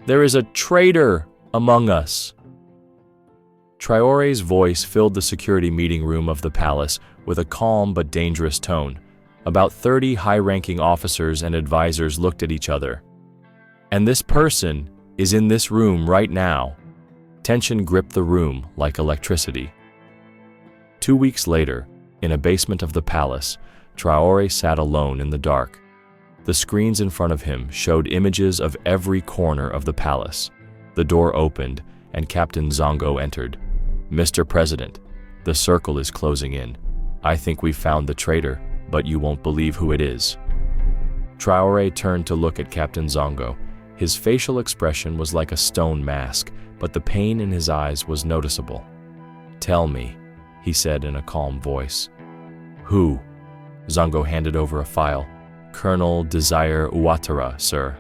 There is a traitor among us. Traore's voice filled the security meeting room of the palace with a calm but dangerous tone. About 30 high-ranking officers and advisors looked at each other. And this person is in this room right now. Tension gripped the room like electricity. 2 weeks later, in a basement of the palace, Traore sat alone in the dark. The screens in front of him showed images of every corner of the palace. The door opened, and Captain Zongo entered. "Mr. President, the circle is closing in. I think we've found the traitor, but you won't believe who it is." Traore turned to look at Captain Zongo. His facial expression was like a stone mask, but the pain in his eyes was noticeable. "Tell me," he said in a calm voice. "Who?" Zongo handed over a file. "Colonel Desire Ouattara, sir."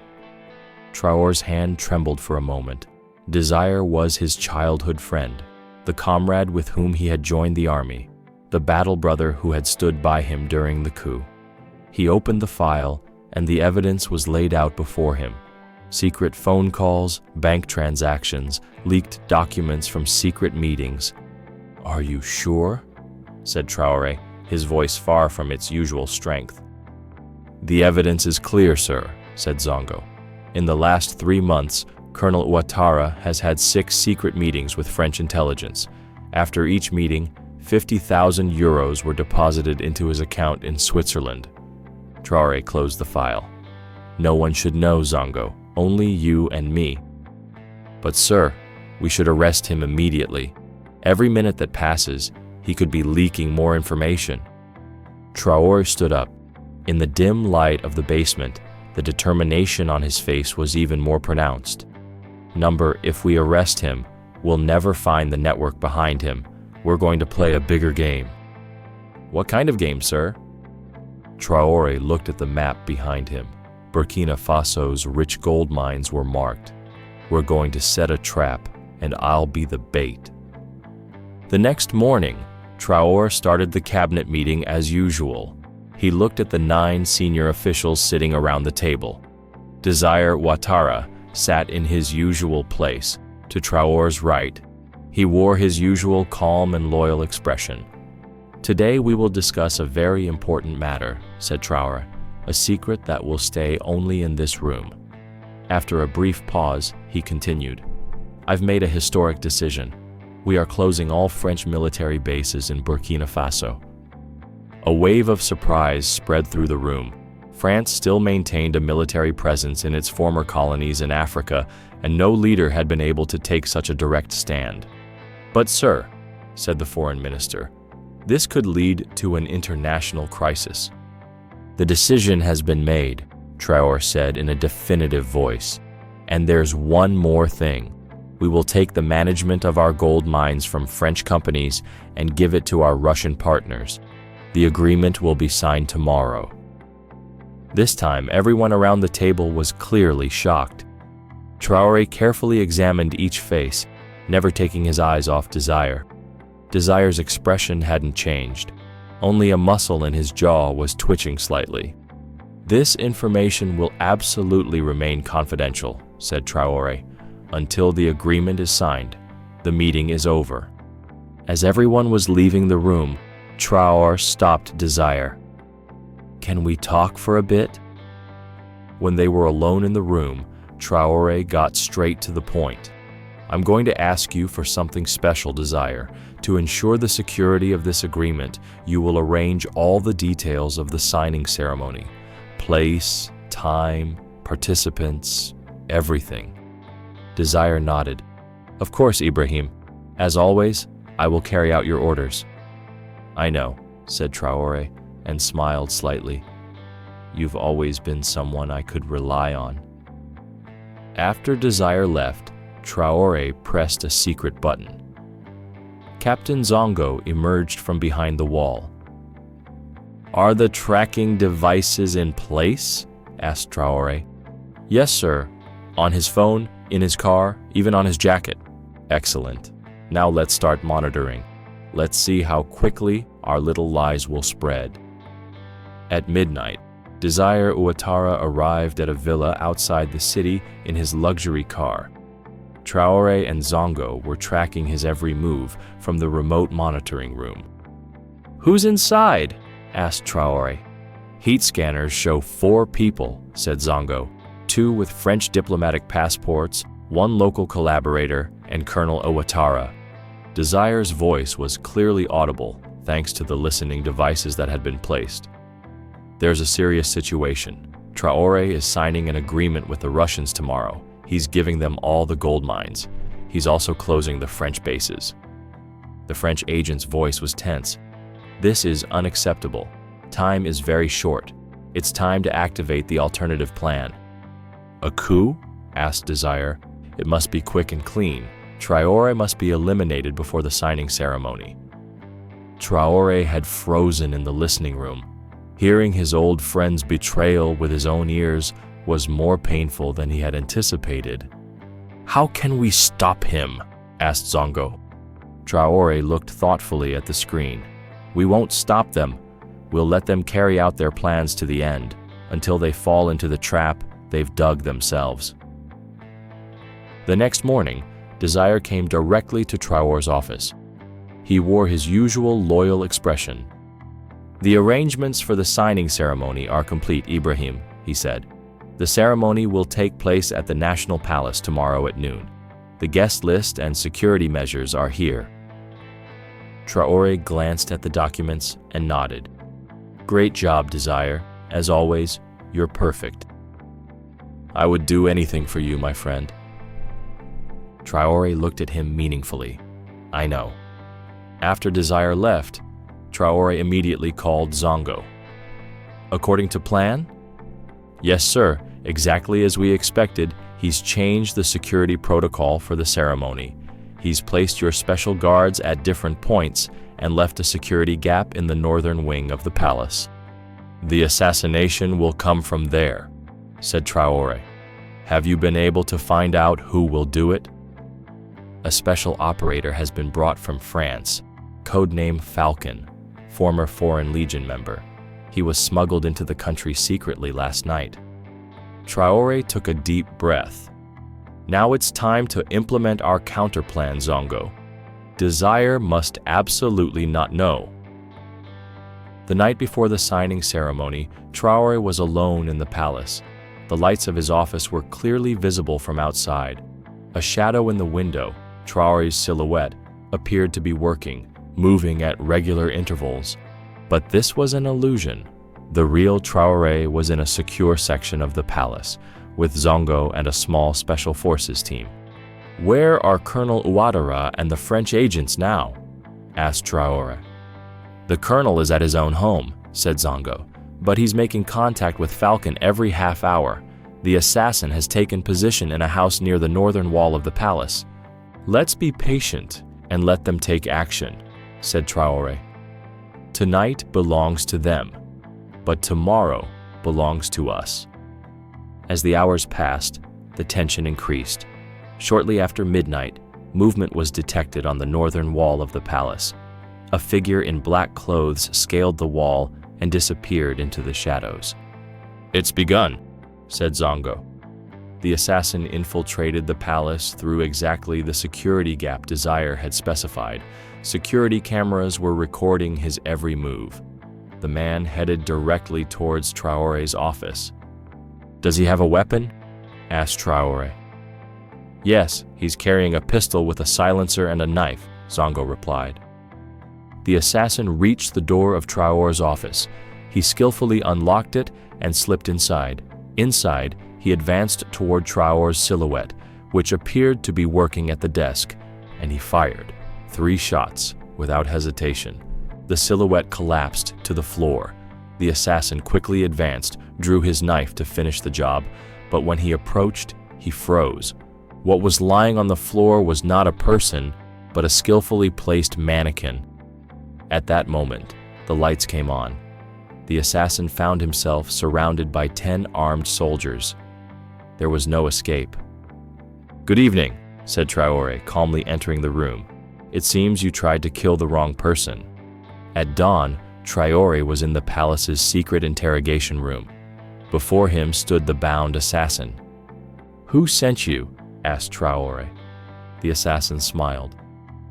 Traore's hand trembled for a moment. Desire was his childhood friend, the comrade with whom he had joined the army, the battle brother who had stood by him during the coup. He opened the file, and the evidence was laid out before him. Secret phone calls, bank transactions, leaked documents from secret meetings. "Are you sure?" said Traore, his voice far from its usual strength. "The evidence is clear, sir," said Zongo. "In the last 3 months, Colonel Ouattara has had 6 secret meetings with French intelligence. After each meeting, 50,000 euros were deposited into his account in Switzerland." Traore closed the file. "No one should know, Zongo, only you and me." "But sir, we should arrest him immediately. Every minute that passes, he could be leaking more information." Traore stood up. In the dim light of the basement, the determination on his face was even more pronounced. If we arrest him, we'll never find the network behind him. We're going to play a bigger game." "What kind of game, sir?" Traore looked at the map behind him. Burkina Faso's rich gold mines were marked. "We're going to set a trap, and I'll be the bait." The next morning, Traore started the cabinet meeting as usual. He looked at the 9 senior officials sitting around the table. Desire Ouattara sat in his usual place, to Traore's right. He wore his usual calm and loyal expression. "Today we will discuss a very important matter," said Traore, "a secret that will stay only in this room." After a brief pause, he continued, "I've made a historic decision. We are closing all French military bases in Burkina Faso." A wave of surprise spread through the room. France still maintained a military presence in its former colonies in Africa, and no leader had been able to take such a direct stand. "But sir," said the foreign minister, "this could lead to an international crisis." "The decision has been made," Traore said in a definitive voice. "And there's one more thing. We will take the management of our gold mines from French companies and give it to our Russian partners. The agreement will be signed tomorrow." This time, everyone around the table was clearly shocked. Traore carefully examined each face, never taking his eyes off Desire. Desire's expression hadn't changed. Only a muscle in his jaw was twitching slightly. "This information will absolutely remain confidential," said Traore, "until the agreement is signed. The meeting is over." As everyone was leaving the room, Traore stopped Desire. "Can we talk for a bit?" When they were alone in the room, Traore got straight to the point. "I'm going to ask you for something special, Desire. To ensure the security of this agreement, you will arrange all the details of the signing ceremony. Place, time, participants, everything." Desire nodded. "Of course, Ibrahim. As always, I will carry out your orders." "I know," said Traore, and smiled slightly. "You've always been someone I could rely on." After Desire left, Traore pressed a secret button. Captain Zongo emerged from behind the wall. "Are the tracking devices in place?" asked Traore. "Yes, sir. On his phone, in his car, even on his jacket." "Excellent. Now let's start monitoring. Let's see how quickly our little lies will spread." At midnight, Desire Ouattara arrived at a villa outside the city in his luxury car. Traore and Zongo were tracking his every move from the remote monitoring room. "Who's inside?" asked Traore. "Heat scanners show 4 people," said Zongo, 2 with French diplomatic passports, 1 local collaborator, and Colonel Ouattara. Desire's voice was clearly audible thanks to the listening devices that had been placed. "There's a serious situation. Traore is signing an agreement with the Russians tomorrow. He's giving them all the gold mines. He's also closing the French bases." The French agent's voice was tense. "This is unacceptable. Time is very short. It's time to activate the alternative plan." "A coup?" asked Desire. "It must be quick and clean. Traore must be eliminated before the signing ceremony." Traore had frozen in the listening room. Hearing his old friend's betrayal with his own ears was more painful than he had anticipated. "How can we stop him?" asked Zongo. Traore looked thoughtfully at the screen. "We won't stop them. We'll let them carry out their plans to the end, until they fall into the trap they've dug themselves." The next morning, Desire came directly to Traore's office. He wore his usual loyal expression. "The arrangements for the signing ceremony are complete, Ibrahim," he said. "The ceremony will take place at the National Palace tomorrow at noon. The guest list and security measures are here." Traore glanced at the documents and nodded. "Great job, Desire. As always, you're perfect." "I would do anything for you, my friend." Traore looked at him meaningfully. "I know." After Desire left, Traore immediately called Zongo. "According to plan?" "Yes, sir. Exactly as we expected, he's changed the security protocol for the ceremony. He's placed your special guards at different points and left a security gap in the northern wing of the palace. The assassination will come from there," said Traore. "Have you been able to find out who will do it?" "A special operator has been brought from France, codename Falcon, former Foreign Legion member. He was smuggled into the country secretly last night." Traore took a deep breath. "Now it's time to implement our counterplan, Zongo. Desire must absolutely not know." The night before the signing ceremony, Traore was alone in the palace. The lights of his office were clearly visible from outside. A shadow in the window, Traore's silhouette, appeared to be working, moving at regular intervals. But this was an illusion. The real Traore was in a secure section of the palace, with Zongo and a small special forces team. "Where are Colonel Ouattara and the French agents now?" asked Traore. "The colonel is at his own home," said Zongo, "but he's making contact with Falcon every half hour. The assassin has taken position in a house near the northern wall of the palace." "Let's be patient and let them take action," said Traore. "Tonight belongs to them, but tomorrow belongs to us." As the hours passed, the tension increased. Shortly after midnight, movement was detected on the northern wall of the palace. A figure in black clothes scaled the wall and disappeared into the shadows. "It's begun," said Zongo. The assassin infiltrated the palace through exactly the security gap Desire had specified. Security cameras were recording his every move. The man headed directly towards Traore's office. "Does he have a weapon?" asked Traore. "Yes, he's carrying a pistol with a silencer and a knife," Zongo replied. The assassin reached the door of Traore's office. He skillfully unlocked it and slipped inside. Inside, he advanced toward Traore's silhouette, which appeared to be working at the desk, and he fired 3 shots without hesitation. The silhouette collapsed to the floor. The assassin quickly advanced, drew his knife to finish the job, but when he approached, he froze. What was lying on the floor was not a person, but a skillfully placed mannequin. At that moment, the lights came on. The assassin found himself surrounded by 10 armed soldiers. There was no escape. "Good evening," said Traore, calmly entering the room. "It seems you tried to kill the wrong person." At dawn, Traore was in the palace's secret interrogation room. Before him stood the bound assassin. "Who sent you?" asked Traore. The assassin smiled.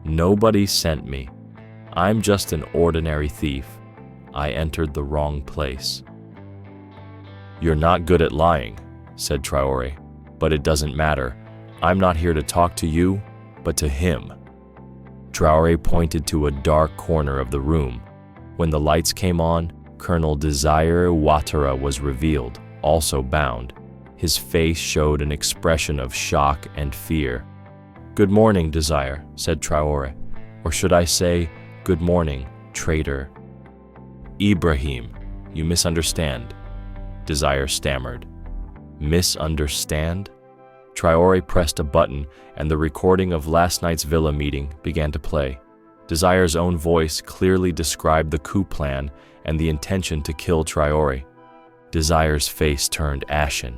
"Nobody sent me. I'm just an ordinary thief. I entered the wrong place." "You're not good at lying," said Traore, "but it doesn't matter. I'm not here to talk to you, but to him." Traore pointed to a dark corner of the room. When the lights came on, Colonel Desire Ouattara was revealed, also bound. His face showed an expression of shock and fear. "Good morning, Desire," said Traore. "Or should I say, good morning, traitor." "Ibrahim, you misunderstand," Desire stammered. "Misunderstand?" Traore pressed a button, and the recording of last night's villa meeting began to play. Desire's own voice clearly described the coup plan and the intention to kill Traore. Desire's face turned ashen.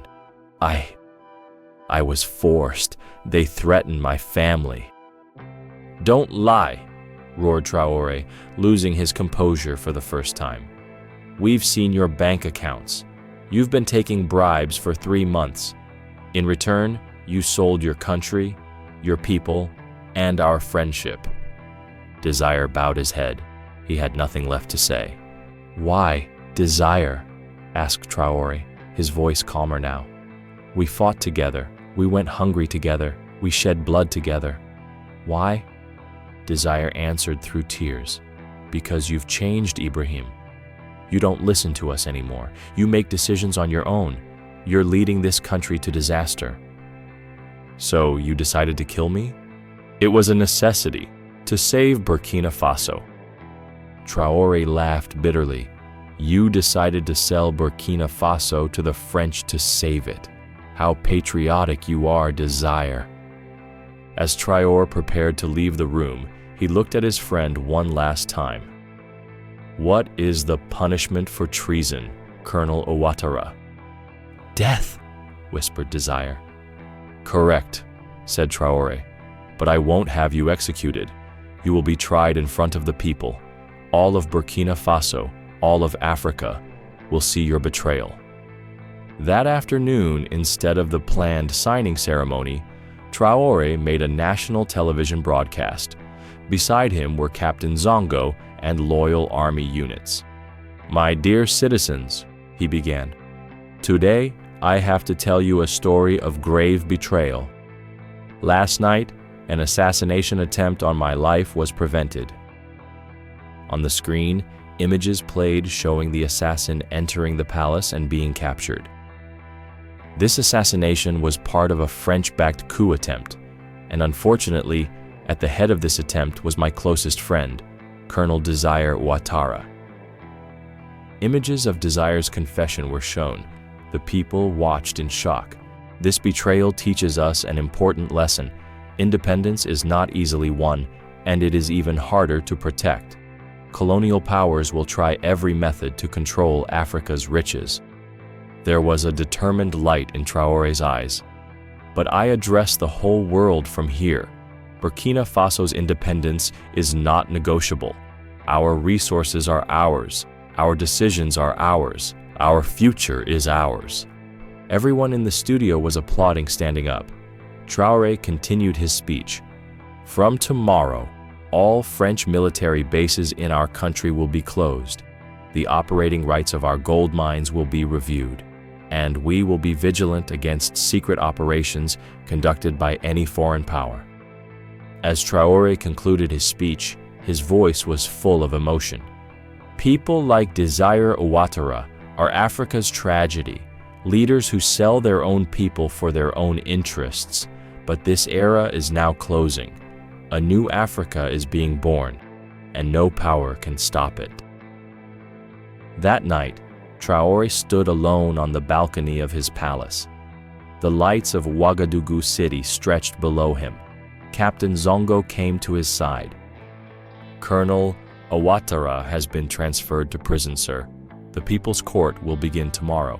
I was forced. They threatened my family." "Don't lie," roared Traore, losing his composure for the first time. "We've seen your bank accounts. You've been taking bribes for 3 months. In return, you sold your country, your people, and our friendship." Desire bowed his head. He had nothing left to say. "Why, Desire?" asked Traore, his voice calmer now. "We fought together. We went hungry together. We shed blood together. Why?" Desire answered through tears. "Because you've changed, Ibrahim. You don't listen to us anymore. You make decisions on your own. You're leading this country to disaster." "So you decided to kill me?" "It was a necessity to save Burkina Faso." Traore laughed bitterly. "You decided to sell Burkina Faso to the French to save it. How patriotic you are, Desire." As Traore prepared to leave the room, he looked at his friend one last time. "What is the punishment for treason, Colonel Ouattara?" "Death," whispered Desire. "Correct," said Traore, "but I won't have you executed. You will be tried in front of the people. All of Burkina Faso, all of Africa, will see your betrayal." That afternoon, instead of the planned signing ceremony, Traore made a national television broadcast. Beside him were Captain Zongo and loyal army units. "My dear citizens," he began, "today I have to tell you a story of grave betrayal. Last night, an assassination attempt on my life was prevented." On the screen, images played showing the assassin entering the palace and being captured. This assassination was part of a French-backed coup attempt, and unfortunately, at the head of this attempt was my closest friend, Colonel Desire Ouattara. Images of Desire's confession were shown. The people watched in shock. This betrayal teaches us an important lesson. Independence is not easily won, and it is even harder to protect. Colonial powers will try every method to control Africa's riches. There was a determined light in Traore's eyes. "But I address the whole world from here. Burkina Faso's independence is not negotiable. Our resources are ours. Our decisions are ours. Our future is ours." Everyone in the studio was applauding, standing up. Traore continued his speech. "From tomorrow, all French military bases in our country will be closed. The operating rights of our gold mines will be reviewed, and we will be vigilant against secret operations conducted by any foreign power." As Traore concluded his speech, his voice was full of emotion. "People like Desire Ouattara are Africa's tragedy, leaders who sell their own people for their own interests. But this era is now closing. A new Africa is being born, and no power can stop it." That night, Traore stood alone on the balcony of his palace. The lights of Ouagadougou city stretched below him. Captain Zongo came to his side. "Colonel Ouattara has been transferred to prison, sir. The People's Court will begin tomorrow."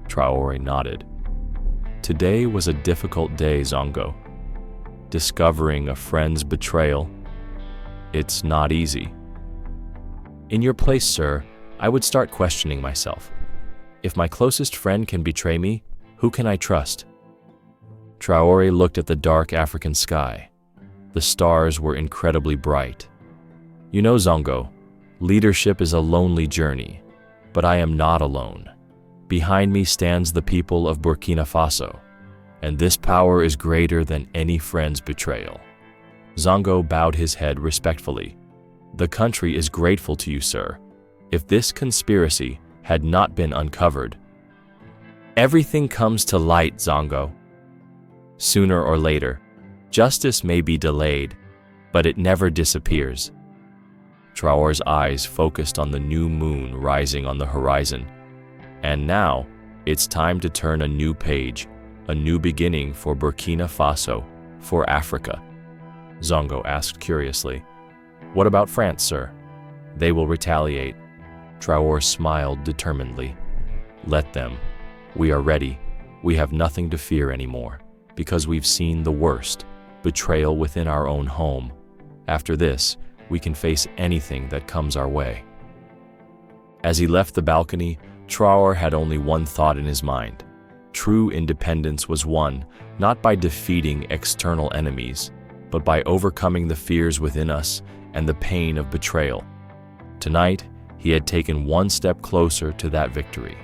Traore nodded. "Today was a difficult day, Zongo. Discovering a friend's betrayal, it's not easy." "In your place, sir, I would start questioning myself. If my closest friend can betray me, who can I trust? Traore looked at the dark African sky. The stars were incredibly bright. You know, Zongo, leadership is a lonely journey, but I am not alone. Behind me stands the people of Burkina Faso, and this power is greater than any friend's betrayal. Zongo bowed his head respectfully. The country is grateful to you, sir. If this conspiracy had not been uncovered, everything comes to light, Zongo. Sooner or later, justice may be delayed, but it never disappears. Traore's eyes focused on the new moon rising on the horizon. And now, it's time to turn a new page, a new beginning for Burkina Faso, for Africa. Zongo asked curiously. What about France, sir? They will retaliate. Traore smiled determinedly. Let them. We are ready. We have nothing to fear anymore, because we've seen the worst, betrayal within our own home. After this, we can face anything that comes our way. As he left the balcony, Traore had only one thought in his mind. True independence was won, not by defeating external enemies, but by overcoming the fears within us and the pain of betrayal. Tonight, he had taken one step closer to that victory.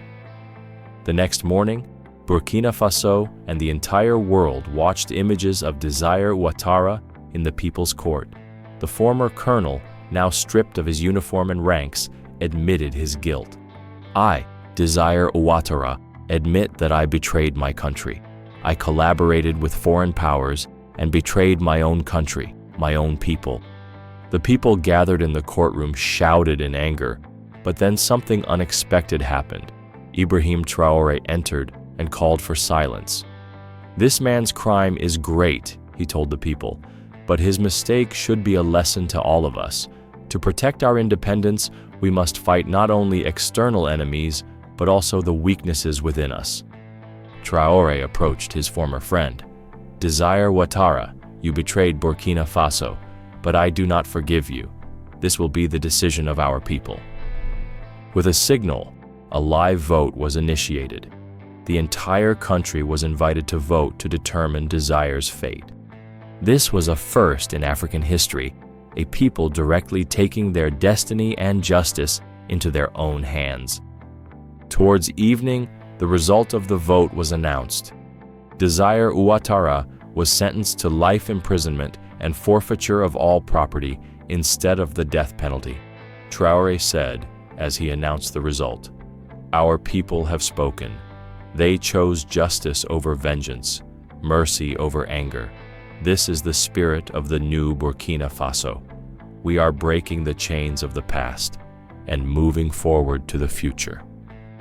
The next morning, Burkina Faso and the entire world watched images of Desire Ouattara in the People's Court. The former colonel, now stripped of his uniform and ranks, admitted his guilt. I, Desire Ouattara, admit that I betrayed my country. I collaborated with foreign powers and betrayed my own country, my own people. The people gathered in the courtroom shouted in anger, but then something unexpected happened. Ibrahim Traore entered and called for silence. This man's crime is great, he told the people, but his mistake should be a lesson to all of us. To protect our independence, we must fight not only external enemies, but also the weaknesses within us. Traore approached his former friend. Desire Ouattara, you betrayed Burkina Faso, but I do not forgive you. This will be the decision of our people. With a signal, a live vote was initiated. The entire country was invited to vote to determine Desire's fate. This was a first in African history, a people directly taking their destiny and justice into their own hands. Towards evening, the result of the vote was announced. Desire Ouattara was sentenced to life imprisonment and forfeiture of all property instead of the death penalty. Traore said, as he announced the result, "Our people have spoken. They chose justice over vengeance, mercy over anger. This is the spirit of the new Burkina Faso. We are breaking the chains of the past and moving forward to the future."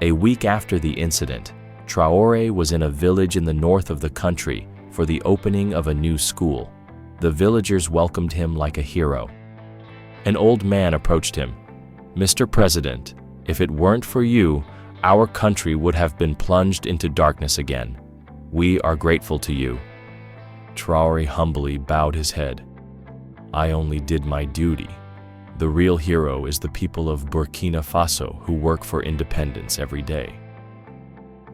A week after the incident, Traore was in a village in the north of the country for the opening of a new school. The villagers welcomed him like a hero. An old man approached him. "Mr. President, if it weren't for you, our country would have been plunged into darkness again. We are grateful to you." Traore humbly bowed his head. "I only did my duty. The real hero is the people of Burkina Faso who work for independence every day."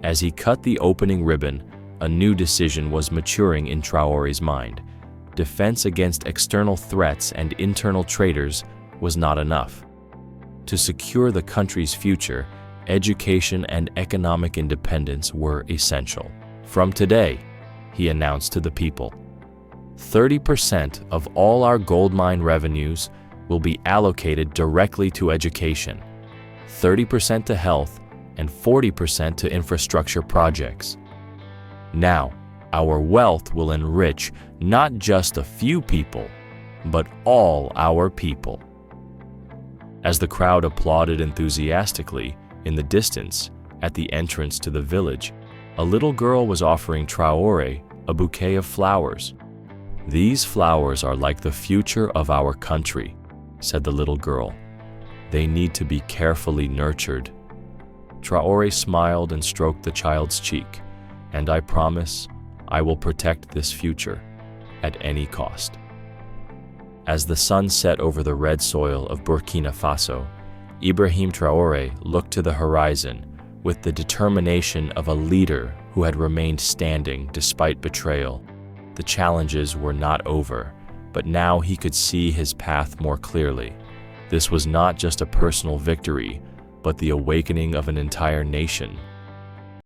As he cut the opening ribbon, a new decision was maturing in Traore's mind. Defense against external threats and internal traitors was not enough. To secure the country's future, education and economic independence were essential. From today, he announced to the people, 30% of all our gold mine revenues will be allocated directly to education, 30% to health, and 40% to infrastructure projects. Now, our wealth will enrich not just a few people, but all our people. As the crowd applauded enthusiastically, in the distance, at the entrance to the village, a little girl was offering Traore a bouquet of flowers. "These flowers are like the future of our country," said the little girl. "They need to be carefully nurtured." Traore smiled and stroked the child's cheek, "And I promise I will protect this future at any cost." As the sun set over the red soil of Burkina Faso, Ibrahim Traore looked to the horizon, with the determination of a leader who had remained standing despite betrayal. The challenges were not over, but now he could see his path more clearly. This was not just a personal victory, but the awakening of an entire nation.